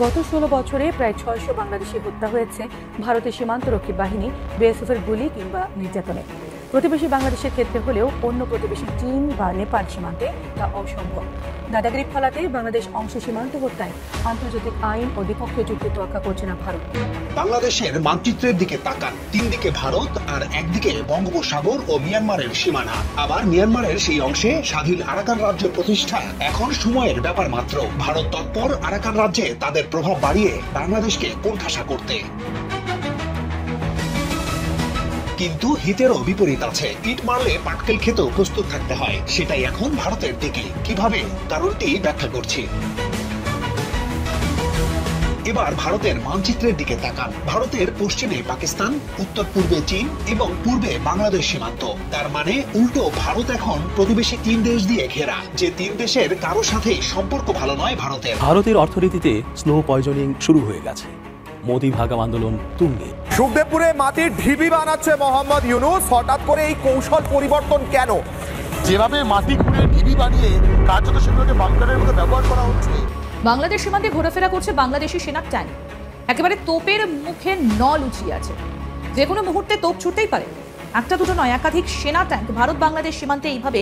গত 16 বছরে প্রায় 600 বাংলাদেশি হত্যা হয়েছে ভারতের সীমান্তরক্ষী বাহিনী বিএসএফের গুলি কিংবা নির্যাতনে। প্রতিবেশী বাংলাদেশের ক্ষেত্রে হলেও অন্য প্রতিবেশী চীন বা নেপাল সীমান্তে তা অসম্ভব। দাদাগিরি ফলাতে বাংলাদেশ অংশ সীমান্ত হত্যায় আন্তর্জাতিক আইন ও দ্বিপক্ষীয় চুক্তি তোয়াক্কা করছে না ভারত। বাংলাদেশের মানচিত্রের দিকে তাকান, তিন দিকে ভারত আর একদিকে বঙ্গোপসাগর ও মিয়ানমারের সীমানা। আবার মিয়ানমারের সেই অংশে স্বাধীন আরাকান রাজ্য প্রতিষ্ঠা এখন সময়ের ব্যাপার মাত্র। ভারত তৎপর আরাকান রাজ্যে তাদের প্রভাব বাড়িয়ে বাংলাদেশকে কোণঠাসা করতে। কিন্তু হিতেরও বিপরীত আছে। ইট মারলে পাটকেল খেতেও প্রস্তুত থাকতে হয়, সেটাই এখন ভারতের দিকে। কিভাবে, কারণটি ব্যাখ্যা করছি। এবার ভারতের মানচিত্রের দিকে তাকান। ভারতের পশ্চিমে পাকিস্তান, উত্তর পূর্বে চীন এবং পূর্বে বাংলাদেশ সীমান্ত। তার মানে উল্টো ভারত এখন প্রতিবেশী তিন দেশ দিয়ে ঘেরা, যে তিন দেশের কারো সাথেই সম্পর্ক ভালো নয় ভারতের। ভারতের অর্থনীতিতে স্নো পয়জনিং শুরু হয়ে গেছে। মোদি ভাগাম আন্দোলন তুঙ্গে। সুখদেবপুরে মাটির ঢিবি বানাচ্ছে মোহাম্মদ ইউনূস। হঠাৎ করে এই কৌশল পরিবর্তন কেন? যেভাবে মাটি খুঁড়ে ঢিবি বানিয়ে কার্যত সেগুলোকে বাংকারের মতো ব্যবহার করা হচ্ছে। বাংলাদেশ সীমান্তে ঘোরাফেরা করছে বাংলাদেশি সেনার ট্যাঙ্ক। একেবারে তোপের মুখে নল উঁচিয়ে আছে, যে কোনো মুহূর্তে তোপ ছুটতেই পারে। একটা দুটো নয়, একাধিক সেনা ট্যাঙ্ক ভারত বাংলাদেশ সীমান্তে এইভাবে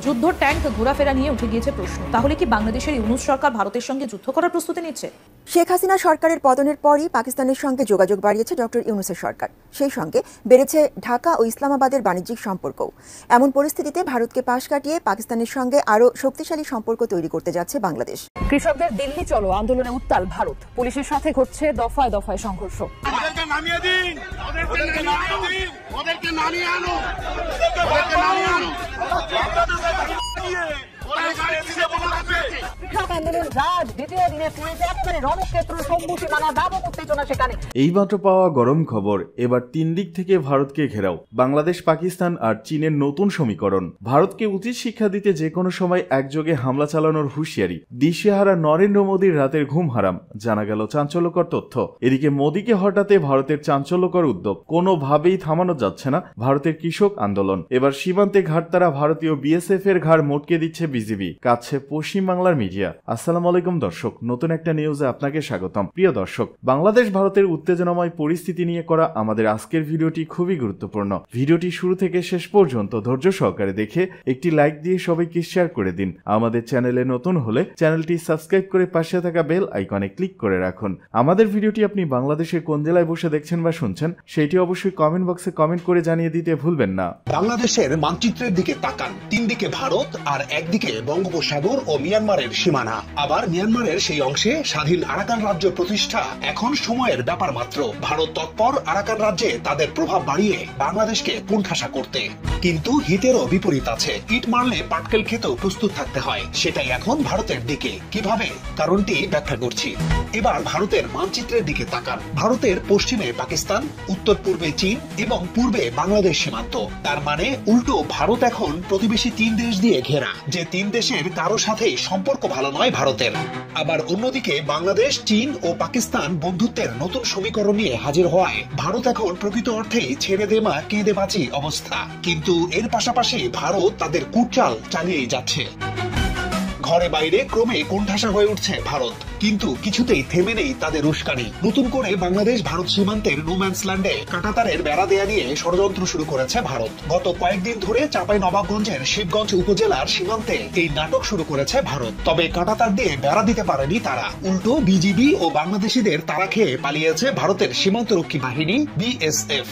যুদ্ধ ট্যাঙ্ক ঘোরাফেরা নিয়ে উঠে গিয়েছে প্রশ্ন। তাহলে কি বাংলাদেশের ইউনূস সরকার ভারতের সঙ্গে যুদ্ধ করার প্রস্তুতি নিচ্ছে? শেখ হাসিনা সরকারের পতনের পরই পাকিস্তানের সঙ্গে যোগাযোগ বাড়িয়েছে ডক্টর ইউনূসের সরকার। সেই সঙ্গে বেড়েছে ঢাকা ও ইসলামাবাদের বাণিজ্যিক সম্পর্কও। এমন পরিস্থিতিতে ভারতকে পাশ কাটিয়ে পাকিস্তানের সঙ্গে আরও শক্তিশালী সম্পর্ক তৈরি করতে যাচ্ছে বাংলাদেশ। কৃষকদের দিল্লি চলো আন্দোলনে উত্তাল ভারত। পুলিশের সাথে ঘটছে দফায় দফায় সংঘর্ষ। এইমাত্র পাওয়া গরম খবর, এবার তিন দিক থেকে ভারতকে ঘেরাও। বাংলাদেশ, পাকিস্তান আর চীনের নতুন সমীকরণ। ভারতকে উচিত শিক্ষা দিতে যে কোনো সময় একযোগে হামলা চালানোর হুঁশিয়ারি। দিশেহারা নরেন্দ্র মোদীর রাতের ঘুম হারাম, জানা গেল চাঞ্চল্যকর তথ্য। এদিকে মোদীকে হঠাতে ভারতের চাঞ্চল্যকর উদ্যোগ। কোনোভাবেই থামানো যাচ্ছে না ভারতের কৃষক আন্দোলন। এবার সীমান্তে ঘাটতারা ভারতীয় বিএসএফ এর ঘাড় মোটকে দিচ্ছে বিজিবি, কাছে পশ্চিম বাংলার মিডিয়া। আসসালামু আলাইকুম দর্শক, নতুন একটা নিউজে আপনাকে স্বাগতম। প্রিয় দর্শক, বাংলাদেশ ভারতের উত্তেজনাময় পরিস্থিতি নিয়ে করা আমাদের আজকের ভিডিওটি খুবই গুরুত্বপূর্ণ। ভিডিওটি শুরু থেকে শেষ পর্যন্ত ধৈর্য সহকারে দেখে একটি লাইক দিয়ে সবাইকে শেয়ার করে দিন। আমাদের চ্যানেলে নতুন হলে চ্যানেলটি সাবস্ক্রাইব করে পাশে থাকা বেল আইকনে ক্লিক করে রাখুন। আমাদের ভিডিওটি আপনি বাংলাদেশের কোন জেলায় বসে দেখছেন বা শুনছেন সেটি অবশ্যই কমেন্ট বক্সে কমেন্ট করে জানিয়ে দিতে ভুলবেন না। বাংলাদেশের মানচিত্রের দিকে তাকান, তিন দিকে ভারত আর একদিকে বঙ্গোপসাগর ও মিয়ানমারের সীমানা। আবার মিয়ানমারের সেই অংশে স্বাধীন আরাকান রাজ্য প্রতিষ্ঠা এখন সময়ের ব্যাপার মাত্র। ভারত তৎপর আরাকান রাজ্যে তাদের প্রভাব বাড়িয়ে বাংলাদেশকে কোণঠাসা করতে। কিন্তু হিতেরও বিপরীত আছে। ইট মারলে পাটকেল খেতেও প্রস্তুত থাকতে হয়, সেটাই এখন ভারতের দিকে। কিভাবে, কারণটি ব্যাখ্যা করছি। এবার ভারতের মানচিত্রের দিকে তাকান। ভারতের পশ্চিমে পাকিস্তান, উত্তর পূর্বে চীন এবং পূর্বে বাংলাদেশ সীমান্ত। তার মানে উল্টো ভারত এখন প্রতিবেশী তিন দেশ দিয়ে ঘেরা, যে তিন দেশের কারো সাথেই সম্পর্ক ভালো নয় ভারতের। আবার অন্যদিকে বাংলাদেশ, চীন ও পাকিস্তান বন্ধুত্বের নতুন সমীকরণ নিয়ে হাজির হওয়ায় ভারত এখন প্রকৃত অর্থেই ছেড়ে দে মা কেঁদে বাঁচি অবস্থা। কিন্তু এর পাশাপাশি ভারত তাদের কুটচাল চালিয়েই যাচ্ছে। ঘরে বাইরে ক্রমে কোণঠাসা হয়ে উঠছে ভারত, কিন্তু কিছুতেই থেমে নেই তাদের উস্কানি। নতুন করে বাংলাদেশ ভারত সীমান্তের নোম্যান্স ল্যান্ডে কাঁটাতারের বেড়া দেয়া নিয়ে ষড়যন্ত্র শুরু করেছে ভারত। গত কয়েকদিন ধরে চাঁপাইনবাবগঞ্জের শিবগঞ্জ উপজেলার সীমান্তে এই নাটক শুরু করেছে ভারত। তবে কাঁটাতার দিয়ে বেড়া দিতে পারেনি তারা, উল্টো বিজিবি ও বাংলাদেশিদের তাড়া খেয়ে পালিয়েছে ভারতের সীমান্তরক্ষী বাহিনী বিএসএফ।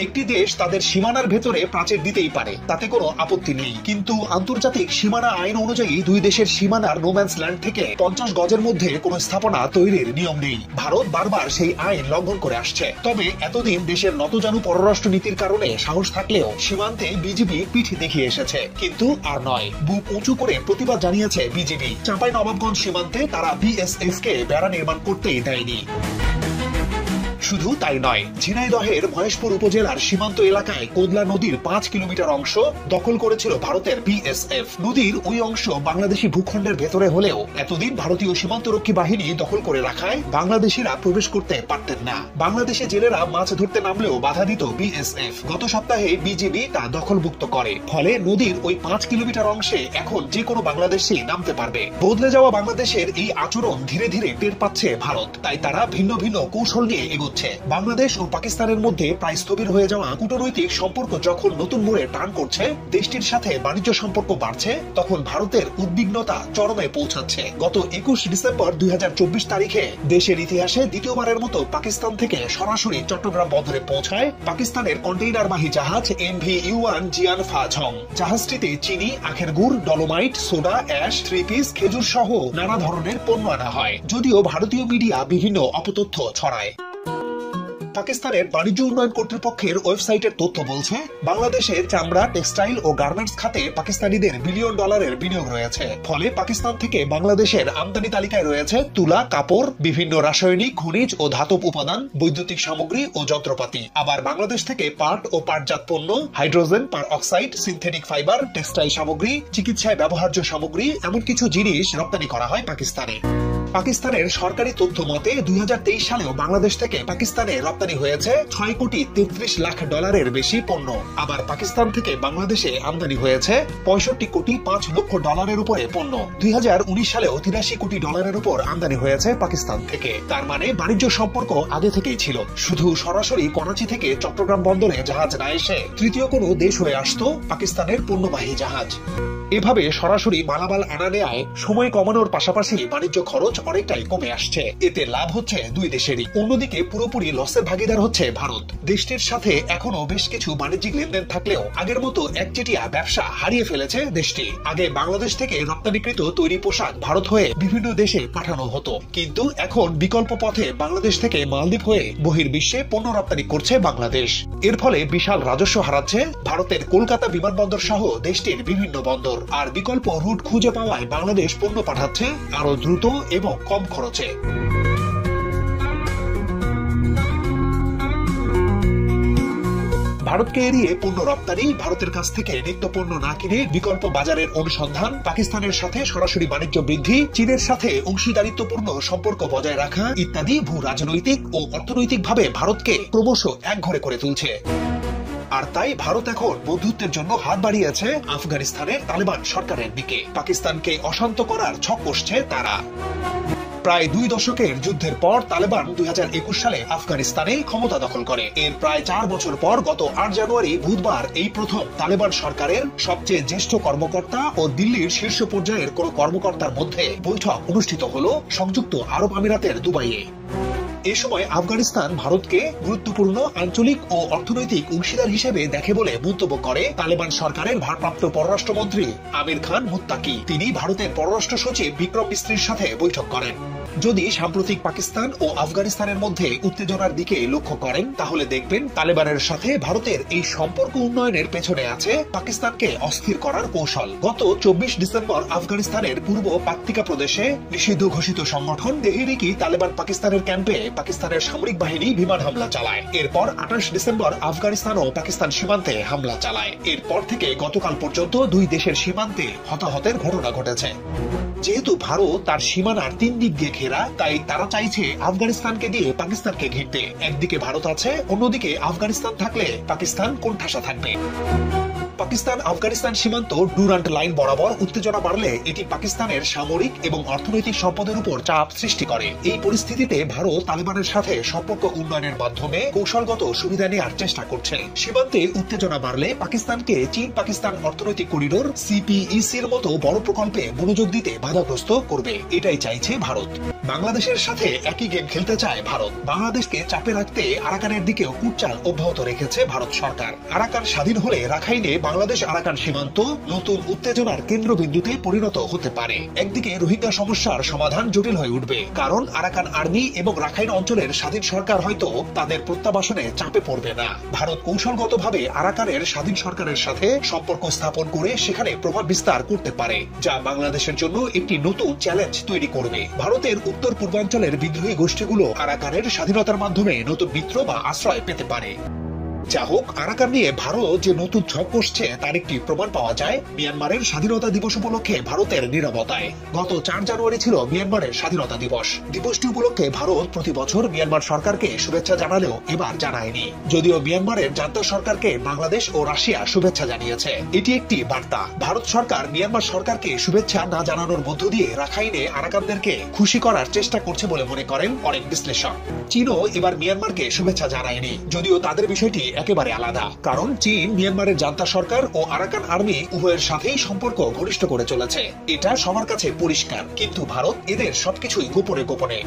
একটি দেশ তাদের সীমানার ভেতরে প্রাচীর দিতেই পারে, তাতে কোনো আপত্তি নেই। কিন্তু আন্তর্জাতিক সীমানা আইন অনুযায়ী দুই দেশের সীমানার নোম্যান্স ল্যান্ড থেকে 50 গজের মধ্যে কোনো স্থাপনা তৈরির নিয়ম নেই। ভারত বারবার সেই আইন লঙ্ঘন করে আসছে। তবে এতদিন দেশের নতজানু পররাষ্ট্র নীতির কারণে সাহস থাকলেও সীমান্তে বিজিবি পিঠ দেখিয়ে এসেছে। কিন্তু আর নয়, বুক উঁচু করে প্রতিবাদ জানিয়েছে বিজিবি। চাঁপাইনবাবগঞ্জ সীমান্তে তারা বিএসএফ কে বেড়া নির্মাণ করতেই দেয়নি। শুধু তাই নয়, ঝিনাইদহের মহেশপুর উপজেলার সীমান্ত এলাকায় কোদলা নদীর 5 কিলোমিটার অংশ দখল করেছিল ভারতের বিএসএফ। নদীর ওই অংশ বাংলাদেশি ভূখণ্ডের ভেতরে হলেও এতদিন ভারতীয় সীমান্তরক্ষী বাহিনী দখল করে রাখায় বাংলাদেশিরা প্রবেশ করতে পারতেন না। বাংলাদেশে জেলেরা মাছ ধরতে নামলেও বাধা দিত বিএসএফ। গত সপ্তাহে বিজিবি তা দখলমুক্ত করে, ফলে নদীর ওই 5 কিলোমিটার অংশে এখন যে কোনো বাংলাদেশি নামতে পারবে। বদলে যাওয়া বাংলাদেশের এই আচরণ ধীরে ধীরে টের পাচ্ছে ভারত, তাই তারা ভিন্ন ভিন্ন কৌশল নিয়ে এগোচ্ছে। বাংলাদেশ ও পাকিস্তানের মধ্যে প্রায় স্থবির হয়ে যাওয়া কূটনৈতিক সম্পর্ক যখন নতুন মোড়ে টার্ন করছে, দেশটির সাথে বাণিজ্য সম্পর্ক বাড়ছে, তখন ভারতের উদ্বিগ্নতা চরমে পৌঁছাচ্ছে। গত 21 ডিসেম্বর 2024 তারিখে দেশের ইতিহাসে দ্বিতীয়বারের মতো পাকিস্তান থেকে সরাসরি চট্টগ্রাম বন্দরে পৌঁছায় পাকিস্তানের কন্টেইনারবাহী জাহাজ MV-1 জিয়ান ফাজং। জাহাজটিতে চিনি, আখের গুড়, ডলোমাইট, সোডা, অ্যাশ, 3 পিস, খেজুর সহ নানা ধরনের পণ্য আনা হয়, যদিও ভারতীয় মিডিয়া বিভিন্ন অপতথ্য ছড়ায়। পাকিস্তানের বাণিজ্য উন্নয়ন কর্তৃপক্ষের ওয়েবসাইটের তথ্য বলছে, বাংলাদেশে চামড়া, টেক্সটাইল ও গার্মেন্টস খাতে পাকিস্তানিদের বিলিয়ন ডলারের বিনিয়োগ রয়েছে। ফলে পাকিস্তান থেকে বাংলাদেশের আমদানি তালিকায় রয়েছে তুলা, কাপড়, বিভিন্ন রাসায়নিক, খনিজ ও ধাতব উপাদান, বৈদ্যুতিক সামগ্রী ও যন্ত্রপাতি। আবার বাংলাদেশ থেকে পাট ও পাটজাত পণ্য, হাইড্রোজেন পার অক্সাইড, সিনথেটিক ফাইবার, টেক্সটাইল সামগ্রী, চিকিৎসায় ব্যবহার্য সামগ্রী, এমন কিছু জিনিস রপ্তানি করা হয় পাকিস্তানে। পাকিস্তানের সরকারি তথ্য মতে 2023 সালেও বাংলাদেশ থেকে পাকিস্তানে রপ্তানি হয়েছে 6 কোটি 33 লাখ ডলারের বেশি পণ্য। আবার পাকিস্তান থেকে বাংলাদেশে আমদানি হয়েছে 65 কোটি 5 লক্ষ ডলারের উপরে পণ্য। 2019 সালেও 83 কোটি ডলারের উপর আমদানি হয়েছে পাকিস্তান থেকে। তার মানে বাণিজ্য সম্পর্ক আগে থেকেই ছিল, শুধু সরাসরি করাচি থেকে চট্টগ্রাম বন্দরে জাহাজ না এসে তৃতীয় কোনো দেশ হয়ে আসতো পাকিস্তানের পণ্যবাহী জাহাজ। এভাবে সরাসরি মালামাল আনা নেয় সময় কমানোর পাশাপাশি বাণিজ্য খরচ অনেকটাই কমে আসছে। এতে লাভ হচ্ছে দুই দেশেরই। অন্যদিকে পুরোপুরি লসের ভাগিদার হচ্ছে ভারত। দেশটির সাথে এখনো বেশ কিছু বাণিজ্যিক লেনদেন থাকলেও আগের মতো একচেটিয়া ব্যবসা হারিয়ে ফেলেছে দেশটি। আগে বাংলাদেশ থেকে রপ্তানিকৃত তৈরি পোশাক ভারত হয়ে বিভিন্ন দেশে পাঠানো হতো, কিন্তু এখন বিকল্প পথে বাংলাদেশ থেকে মালদ্বীপ হয়ে বহির্বিশ্বে পণ্য রপ্তানি করছে বাংলাদেশ। এর ফলে বিশাল রাজস্ব হারাচ্ছে ভারতের কলকাতা বিমানবন্দর সহ দেশটির বিভিন্ন বন্দর। আর বিকল্প রুট খুঁজে পাওয়ায় বাংলাদেশ পণ্য পাঠাচ্ছে আরো দ্রুত এবং কম খরচে। ভারতকে এড়িয়ে পণ্য রপ্তানি, ভারতের কাছ থেকে নিত্য পণ্য না কিনে বিকল্প বাজারের অনুসন্ধান, পাকিস্তানের সাথে সরাসরি বাণিজ্য বৃদ্ধি, চীনের সাথে অংশীদারিত্বপূর্ণ সম্পর্ক বজায় রাখা ইত্যাদি ভূ রাজনৈতিক ও অর্থনৈতিকভাবে ভারতকে ক্রমশ একঘরে করে তুলছে। আর তাই ভারত এখন বন্ধুত্বের জন্য হাত বাড়িয়েছে আফগানিস্তানের তালেবান সরকারের দিকে। পাকিস্তানকে অশান্ত করার ছক কষছে তারা। প্রায় 2 দশকের যুদ্ধের পর তালেবান 2021 সালে আফগানিস্তানে ক্ষমতা দখল করে। এর প্রায় 4 বছর পর গত 8 জানুয়ারি বুধবার এই প্রথম তালেবান সরকারের সবচেয়ে জ্যেষ্ঠ কর্মকর্তা ও দিল্লির শীর্ষ পর্যায়ের কোন কর্মকর্তার মধ্যে বৈঠক অনুষ্ঠিত হলো সংযুক্ত আরব আমিরাতের দুবাইয়ে। এ সময় আফগানিস্তান ভারতকে গুরুত্বপূর্ণ আঞ্চলিক ও অর্থনৈতিক অংশীদার হিসেবে দেখে বলে মন্তব্য করে তালেবান সরকারের ভারপ্রাপ্ত পররাষ্ট্রমন্ত্রী আমির খান মুত্তাকি। তিনি ভারতের পররাষ্ট্র সচিব বিক্রম মিস্ত্রির সাথে বৈঠক করেন। যদি সাম্প্রতিক পাকিস্তান ও আফগানিস্তানের মধ্যে উত্তেজনার দিকে লক্ষ্য করেন, তাহলে দেখবেন তালেবানের সাথে ভারতের এই সম্পর্ক উন্নয়নের পেছনে আছে পাকিস্তানকে অস্থির করার কৌশল। গত 24 ডিসেম্বর আফগানিস্তানের পূর্ব পাকতিকা প্রদেশে নিষিদ্ধ ঘোষিত সংগঠন তেহরিকি তালেবান পাকিস্তানের ক্যাম্পে পাকিস্তানের সামরিক বাহিনী বিমান হামলা চালায়। এরপর 28 ডিসেম্বর আফগানিস্তান ও পাকিস্তান সীমান্তে হামলা চালায়। এরপর থেকে গতকাল পর্যন্ত দুই দেশের সীমান্তে হতাহতের ঘটনা ঘটেছে। যেহেতু ভারত তার সীমানার 3 দিক দিয়ে ঘেরা, তাই তারা চাইছে আফগানিস্তানকে দিয়ে পাকিস্তানকে ঘিরতে। একদিকে ভারত আছে, অন্যদিকে আফগানিস্তান থাকলে পাকিস্তান কোণঠাসা থাকবে। পাকিস্তান আফগানিস্তান সীমান্ত ডুরান্ট লাইন বরাবর উত্তেজনা বাড়লে এটি পাকিস্তানের সামরিক এবং অর্থনৈতিক সম্পদের উপর চাপ সৃষ্টি করে। এই পরিস্থিতিতে ভারত তালেবানের সাথে সম্পর্ক উন্নয়নের মাধ্যমে কৌশলগত সুবিধা নেওয়ার চেষ্টা করছে। সীমান্তে উত্তেজনা বাড়লে পাকিস্তানকে চীন পাকিস্তান অর্থনৈতিক করিডোর CPEC-র মতো বড় প্রকল্পে মনোযোগ দিতে বাধাগ্রস্ত করবে, এটাই চাইছে ভারত। বাংলাদেশের সাথে একই গেম খেলতে চায় ভারত। বাংলাদেশকে চাপে রাখতে আরাকানের দিকেও কুটচাল অব্যাহত রেখেছে ভারত সরকার। আরাকান স্বাধীন হলে রাখাইনে বাংলাদেশ আরাকান সীমান্ত নতুন উত্তেজনার কেন্দ্রবিন্দুতে পরিণত হতে পারে। একদিকে রোহিঙ্গা সমস্যার সমাধান জটিল হয়ে উঠবে, কারণ আরাকান আর্মি এবং রাখাইন অঞ্চলের স্বাধীন সরকার হয়তো তাদের প্রত্যাবাসনে চাপে পড়বে না। ভারত কৌশলগতভাবে আরাকানের স্বাধীন সরকারের সাথে সম্পর্ক স্থাপন করে সেখানে প্রভাব বিস্তার করতে পারে, যা বাংলাদেশের জন্য একটি নতুন চ্যালেঞ্জ তৈরি করবে। ভারতের উত্তর পূর্বাঞ্চলের বিদ্রোহী গোষ্ঠীগুলো আরাকানের স্বাধীনতার মাধ্যমে নতুন মিত্র বা আশ্রয় পেতে পারে। যা হোক, আরাকান নিয়ে ভারত যে নতুন ছক কষছে তার একটি প্রমাণ পাওয়া যায় মিয়ানমারের স্বাধীনতা দিবস উপলক্ষে ভারতের নীরবতায়। গত 4 জানুয়ারি ছিল মিয়ানমারের স্বাধীনতা দিবস। দিবসটি উপলক্ষে ভারত প্রতি বছর মিয়ানমার সরকারকে শুভেচ্ছা জানালেও এবার জানায়নি, যদিও মিয়ানমারের জাতীয় সরকারকে বাংলাদেশ ও রাশিয়া শুভেচ্ছা জানিয়েছে। এটি একটি বার্তা, ভারত সরকার মিয়ানমার সরকারকে শুভেচ্ছা না জানানোর মধ্য দিয়ে রাখাইনে আরাকানদেরকে খুশি করার চেষ্টা করছে বলে মনে করেন অনেক বিশ্লেষক। চীনও এবার মিয়ানমারকে শুভেচ্ছা জানায়নি, যদিও তাদের বিষয়টি একেবারে আলাদা, কারণ চীন মিয়ানমারের জান্তা সরকার ও আরাকান আর্মি উভয়ের সাথেই সম্পর্ক ঘনিষ্ঠ করে চলেছে। এটা সবার কাছে পরিষ্কার, কিন্তু ভারত এদের সবকিছুই গোপনে গোপনে।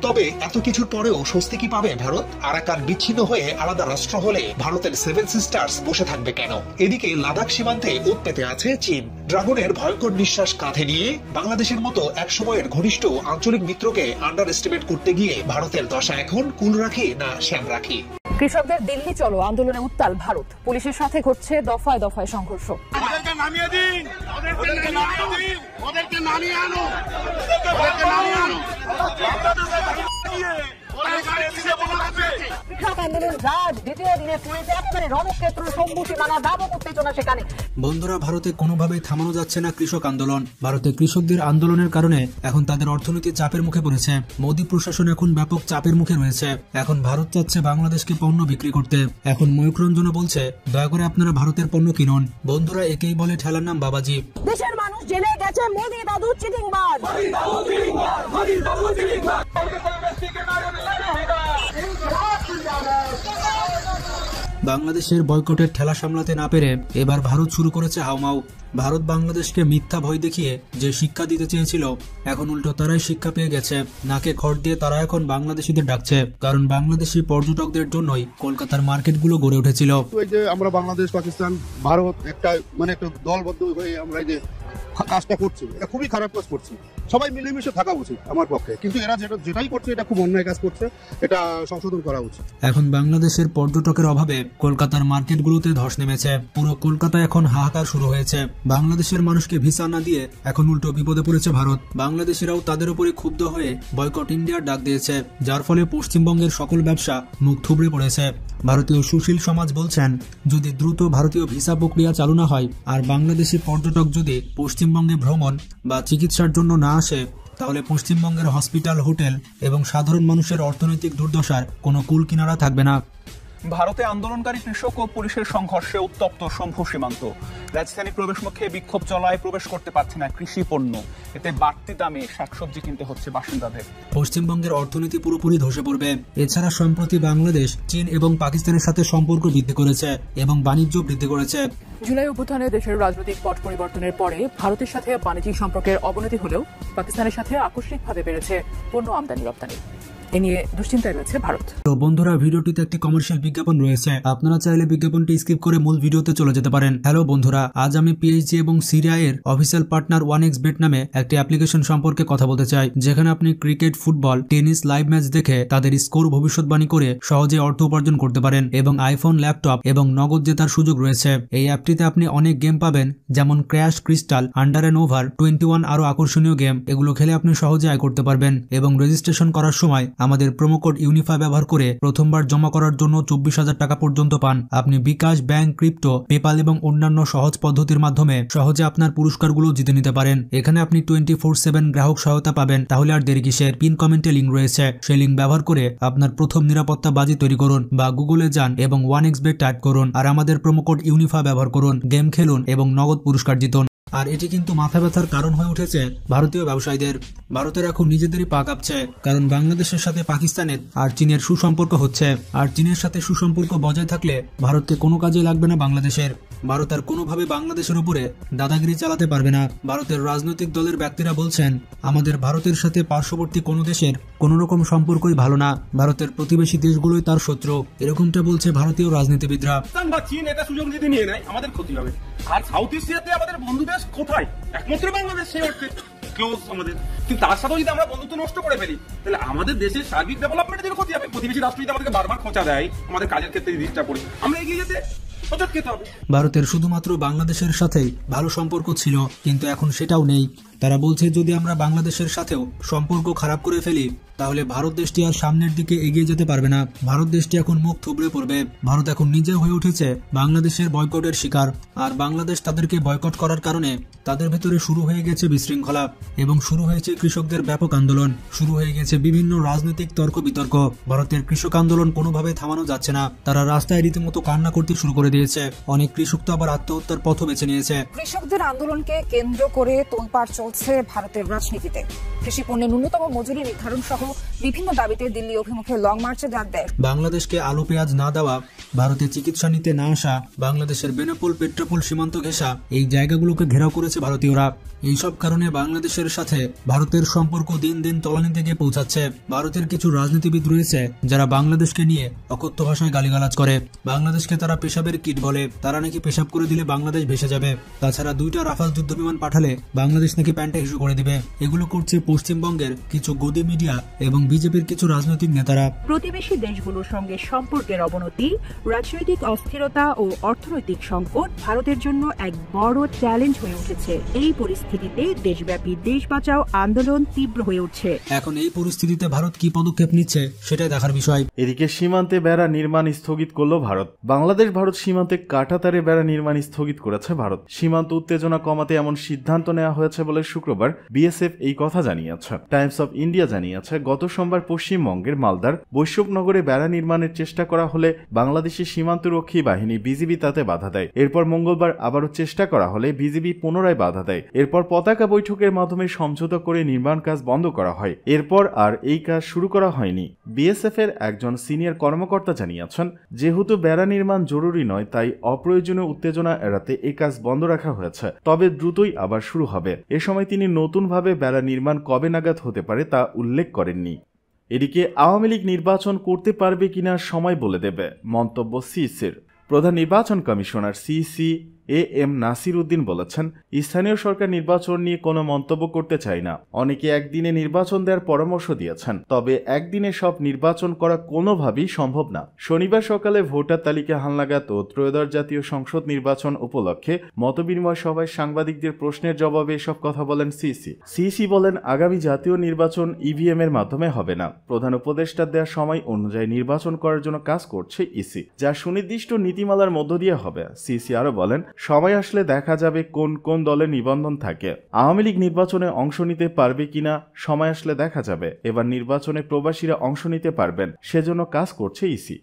তবে এত কিছুর পরেও স্বস্তি কি পাবে ভারত? আরাকান বিচ্ছিন্ন হয়ে আলাদা রাষ্ট্র হলে ভারতের 7 সিস্টার্স বসে থাকবে কেন? এদিকে লাদাখ সীমান্তে উত পেতে আছে চীন। ড্রাগনের ভয়ঙ্কর নিঃশ্বাস কাঁধে নিয়ে বাংলাদেশের মতো এক সময়ের ঘনিষ্ঠ আঞ্চলিক মিত্রকে আন্ডার এস্টিমেট করতে গিয়ে ভারতের দশা এখন কুল রাখি না শ্যাম রাখি। কৃষকদের দিল্লি চলো আন্দোলনে উত্তাল ভারত, পুলিশের সাথে ঘটছে দফায় দফায় সংঘর্ষ। কৃষক আন্দোলন রাজ দ্বিতীয় দিনে পুলিশে একেবারে রণক্ষেত্র সম্মুখী নানা ব্যাপক উত্তেজনা সেখানে। বন্ধুরা, ভারতে কোনোভাবেই থামানো যাচ্ছে না কৃষক আন্দোলন। ভারতে কৃষকদের আন্দোলনের কারণে এখন তাদের অর্থনৈতিক চাপের মুখে পড়েছে। মোদী প্রশাসন এখন ব্যাপক চাপের মুখে রয়েছে। এখন ভারত চাচ্ছে বাংলাদেশকে পণ্য বিক্রি করতে। এখন ময়ূখ রঞ্জনও বলছে দয়া করে আপনারা ভারতের পণ্য কিনুন। বন্ধুরা, একেই বলে ঠেলার নাম বাবাজি। দেশের মানুষ জেলে গেছে মোদী দাদু চিটিংবাজ। বাংলাদেশের বয়কটের ঠেলা সামলাতে না পেরে এবার ভারত শুরু করেছে হাউমাউ। ভারত বাংলাদেশকে মিথ্যা ভয় দেখিয়ে যে শিক্ষা দিতে চেয়েছিল, এখন উল্টো তারাই শিক্ষা পেয়ে গেছে। নাকে খড় দিয়ে তারা এখন বাংলাদেশিদের ডাকছে, কারণ বাংলাদেশি পর্যটকদের জন্যই কলকাতার মার্কেটগুলো গড়ে উঠেছিল। এই যে আমরা বাংলাদেশ, পাকিস্তান, ভারত একটা দলবদ্ধ হয়ে আমরা এই যে কাজটা করছি, এটা খুবই খারাপ কাজ করছি। সবাই মিলেমিশে থাকা উচিত আমার পক্ষে, কিন্তু এরা যেটাই করছে এটা খুব অন্যায় কাজ করছে, এটা সংশোধন করা উচিত। এখন বাংলাদেশের পর্যটকের অভাবে কলকাতার মার্কেটগুলোতে ধস নেমেছে। পুরো কলকাতা এখন হাহাকার শুরু হয়েছে। বাংলাদেশের মানুষকে ভিসা না দিয়ে এখন উল্টো বিপদে পড়েছে ভারত। বাংলাদেশিরাও তাদের উপরে ক্ষুব্ধ হয়ে বয়কট ইন্ডিয়ার ডাক দিয়েছে, যার ফলে পশ্চিমবঙ্গের সকল ব্যবসা মুখ থুবড়ে পড়েছে। ভারতীয় সুশীল সমাজ বলছেন, যদি দ্রুত ভারতীয় ভিসা প্রক্রিয়া চালু না হয় আর বাংলাদেশি পর্যটক যদি পশ্চিমবঙ্গে ভ্রমণ বা চিকিৎসার জন্য না আসে, তাহলে পশ্চিমবঙ্গের হসপিটাল, হোটেল এবং সাধারণ মানুষের অর্থনৈতিক দুর্দশার কোনো কুল কিনারা থাকবে না। ভারতে আন্দোলনকারী কৃষক ও পুলিশের সংঘর্ষে উত্তপ্ত শম্ভু সীমান্ত। রাজধানী প্রবেশমুখে বিক্ষোভ চলায় প্রবেশ করতে পারছে না কৃষি পণ্য। এতে বাড়তি দামে শাকসবজি কিনতে হচ্ছে বাসিন্দাদের। পশ্চিমবঙ্গের অর্থনীতি পুরোপুরি ধসে পড়বে। এছাড়া সম্প্রতি বাংলাদেশ চীন এবং পাকিস্তানের সাথে সম্পর্ক বৃদ্ধি করেছে এবং বাণিজ্য বৃদ্ধি করেছে। জুলাই অভ্যুত্থানে দেশের রাজনৈতিক পট পরিবর্তনের পরে ভারতের সাথে বাণিজ্যিক সম্পর্কের অবনতি হলেও পাকিস্তানের সাথে আকস্মিকভাবে বেড়েছে পণ্য আমদানি রপ্তানি। এ নিয়ে দুশ্চিন্তায় রয়েছে ভারত। তো বন্ধুরা, ভিডিওটিতে একটি কমার্শিয়াল বিজ্ঞাপন রয়েছে, আপনারা চাইলে বিজ্ঞাপনটি স্কিপ করে মূল ভিডিওতে চলে যেতে পারেন। হ্যালো বন্ধুরা, আজ আমি পিএইচজি এবং সিরিয়া এর অফিসিয়াল পার্টনার 1xBet নামে একটি অ্যাপ্লিকেশন সম্পর্কে কথা বলতে চাই, যেখানে আপনি cricket, football, tennis live match দেখে তাদের স্কোর ভবিষ্যৎবাণী করে সহজে অর্থ উপার্জন করতে পারেন এবং আইফোন, ল্যাপটপ এবং নগদ জেতার সুযোগ রয়েছে। এই অ্যাপটিতে আপনি অনেক গেম পাবেন, যেমন crash, crystal, under and over, 21 আরো আকর্ষণীয় গেম। এগুলো খেলে আপনি সহজে আয় করতে পারবেন এবং রেজিস্ট্রেশন করার সময় আমাদের প্রোমো কোড ইউনিফাই ব্যবহার করে প্রথমবার জমা করার জন্য 24,000 টাকা পর্যন্ত পান। আপনি বিকাশ, ব্যাংক, ক্রিপ্টো, পেপাল এবং অন্যান্য সহজ পদ্ধতির মাধ্যমে সহজে আপনার পুরস্কারগুলো জিতে নিতে পারেন। এখানে আপনি 24/7 গ্রাহক সহায়তা পাবেন। তাহলে আর দেরি কিসের? পিন কমেন্টে লিঙ্ক রয়েছে, সেই লিঙ্ক ব্যবহার করে আপনার প্রথম নিরাপত্তা বাজি তৈরি করুন বা গুগলে যান এবং 1xBet টাইপ করুন আর আমাদের প্রোমো কোড ইউনিফাই ব্যবহার করুন। গেম খেলুন এবং নগদ পুরস্কার জিতুন। আর এটি কিন্তু মাথা ব্যথার কারণ হয়ে উঠেছে ভারতীয় ব্যবসায়ীদের। ভারতের এখন নিজেদেরই পা কাঁপছে, কারণ বাংলাদেশের সাথে পাকিস্তানের আর চীনের সুসম্পর্ক হচ্ছে। আর চীনের সাথে সুসম্পর্ক বজায় থাকলে ভারতকে কোনো কাজে লাগবে না বাংলাদেশের। ভারত আর কোনোভাবে বাংলাদেশের উপরে দাদাগিরি চালাতে পারবে না। ভারতের রাজনৈতিক দলের ব্যক্তিরা বলছেন, আমাদের ভারতের সাথে পার্শ্ববর্তী কোনো দেশের কোনো রকম সম্পর্কই ভালো না, ভারতের প্রতিবেশী দেশগুলোই তার শত্রু, এরকমটা বলছে ভারতীয় রাজনীতিবিদরা। চীন এটা সুযোগ যদি নিয়ে নেয় আমাদের ক্ষতি হবে। আর সাউথ এশিয়াতে আমাদের বন্ধু দেশ কোথায়? একমাত্র বাংলাদেশ, সেই অর্থে ক্লোজ আমাদের। কিন্তু তার সাথেও যদি আমরা বন্ধুত্ব নষ্ট করে ফেলি তাহলে আমাদের দেশের সার্বিক ডেভেলপমেন্টের ক্ষতি হবে। প্রতিবেশী রাষ্ট্র যদি আমাদেরকে বারবার খোঁচা দেয়, আমাদের কাজের ক্ষেত্রে ডিস্টার্ব করে, আমরা এগিয়ে যেতে ভারতের শুধুমাত্র বাংলাদেশের সাথেই ভালো সম্পর্ক ছিল, কিন্তু এখন সেটাও নেই। তারা বলছে, যদি আমরা বাংলাদেশের সাথেও সম্পর্ক খারাপ করে ফেলি তাহলে ভারত দেশটি আর সামনের দিকে এগিয়ে যেতে পারবে না। ভারত দেশটি এখন মুখ থুবড়ে পড়বে। ভারত এখন নিজে হয়ে উঠেছে বাংলাদেশের বয়কটের শিকার, আর বাংলাদেশ তাদেরকে বয়কট করার কারণে তাদের ভেতরে শুরু হয়ে গেছে বিশৃঙ্খলা এবং শুরু হয়েছে কৃষকদের ব্যাপক আন্দোলন, শুরু হয়ে গেছে বিভিন্ন রাজনৈতিক তর্ক বিতর্ক। ভারতের কৃষক আন্দোলন কোনোভাবে থামানো যাচ্ছে না, তারা রাস্তায় রীতিমতো কান্না করতে শুরু করে দিয়েছে। অনেক কৃষক তো আবার আত্মহত্যার পথ বেছে নিয়েছে। কৃষকদের আন্দোলনকে কেন্দ্র করে তোলপাড় চলছে ভারতের রাজনীতিতে। কৃষি পণ্যের ন্যূনতম মজুরি নির্ধারণ সহ বিভিন্ন দাবিতে দিল্লি অভিমুখে লং মার্চে ডাক দেয়। বাংলাদেশকে আলু পেঁয়াজ না দেওয়া, ভারতে চিকিৎসা নিতে না আসা, বাংলাদেশের বেনাপোল পেট্রাপোল সীমান্ত ঘেঁষা, এই জায়গাগুলোকে ঘেরাও করেছে ভারতীয়রা। এইসব কারণে বাংলাদেশের সাথে ভারতের সম্পর্ক দিন দিন তলানিতে গিয়ে পৌঁছাচ্ছে। ভারতের কিছু রাজনীতিবিদ রয়েছে যারা বাংলাদেশকে নিয়ে অকথ্য ভাষায় গালিগালাজ করে। বাংলাদেশকে তারা পেশাবের কিট বলে, তারা নাকি পেশাব করে দিলে বাংলাদেশ ভেসে যাবে। তাছাড়া 2টা রাফাল যুদ্ধবিমান পাঠালে বাংলাদেশ নাকি প্যান্টে হিসু করে দিবে। এগুলো করছে পশ্চিমবঙ্গের কিছু গদি মিডিয়া এবং বিজেপির কিছু রাজনৈতিক নেতারা। প্রতিবেশী দেশগুলোর সঙ্গে সম্পর্কের অবনতি, রাজনৈতিক অস্থিরতা ও অর্থনৈতিক সংকট ভারতের জন্য এক বড় চ্যালেঞ্জ হয়ে উঠেছে। এই পরিস্থিতিতে দেশব্যাপী দেশ বাঁচাও আন্দোলন তীব্র হয়ে উঠছে। এখন এই পরিস্থিতিতে ভারত কি পদক্ষেপ নিচ্ছে সেটাই দেখার বিষয়। এদিকে সীমান্তে বেড়া নির্মাণ স্থগিত করল ভারত। বাংলাদেশ ভারত সীমান্তে কাঁটাতারে বেড়া নির্মাণ স্থগিত করেছে ভারত। সীমান্ত উত্তেজনা কমাতে এমন সিদ্ধান্ত নেওয়া হয়েছে বলে শুক্রবার বিএসএফ এই কথা জানিয়েছে। টাইমস অফ ইন্ডিয়া জানিয়েছে, গত সোমবার পশ্চিমবঙ্গের মালদার বৈষ্ণবনগরে বেড়া নির্মাণের চেষ্টা করা হলে বাংলাদেশের সীমান্তরক্ষী বাহিনী বিজিবি তাতে বাধা দেয়। এরপর মঙ্গলবার আবারও চেষ্টা করা হলে বিজিবি পুনরায় বাধা দেয়। এরপর পতাকা বৈঠকের মাধ্যমে সমঝোতা করে নির্মাণ কাজ বন্ধ করা হয়। এরপর আর এই কাজ শুরু করা হয়নি। বিএসএফ এর একজন সিনিয়র কর্মকর্তা জানিয়েছেন, যেহেতু বেড়া নির্মাণ জরুরি নয় তাই অপ্রয়োজনীয় উত্তেজনা এড়াতে এই কাজ বন্ধ রাখা হয়েছে, তবে দ্রুতই আবার শুরু হবে। এ সময় তিনি নতুনভাবে বেড়া নির্মাণ কবে নাগাদ হতে পারে তা উল্লেখ করেননি। এদিকে আওয়ামী লীগ নির্বাচন করতে পারবে কিনা সময় বলে দেবে, মন্তব্য সিইসির। প্রধান নির্বাচন কমিশনার সিইসি এম নাসির উদ্দিন বলেছেন, স্থানীয় সরকার নির্বাচন নিয়ে কোনো মন্তব্য করতে চাই না। অনেকে একদিনে নির্বাচন দেওয়ার পরামর্শ দিয়েছেন, তবে একদিনে সব নির্বাচন করা কোনোভাবেই সম্ভব না। শনিবার সকালে ভোটার তালিকা হালনাগাদ ও ত্রয়োদশ জাতীয় সংসদ নির্বাচন উপলক্ষে মতবিনিময় সভায় সাংবাদিকদের প্রশ্নের জবাবে এসব কথা বলেন সিইসি বলেন, আগামী জাতীয় নির্বাচন ইভিএম এর মাধ্যমে হবে না। প্রধান উপদেষ্টার দেওয়া সময় অনুযায়ী নির্বাচন করার জন্য কাজ করছে ইসি, যা সুনির্দিষ্ট নীতিমালার মধ্য দিয়ে হবে। সিইসি আরো বলেন, সময় আসলে দেখা যাবে কোন কোন দলের নিবন্ধন থাকে। আওয়ামী লীগ নির্বাচনে অংশ নিতে পারবে কিনা সময় আসলে দেখা যাবে। এবার নির্বাচনে প্রবাসীরা অংশ নিতে পারবেন, সেজন্য কাজ করছে ইসি।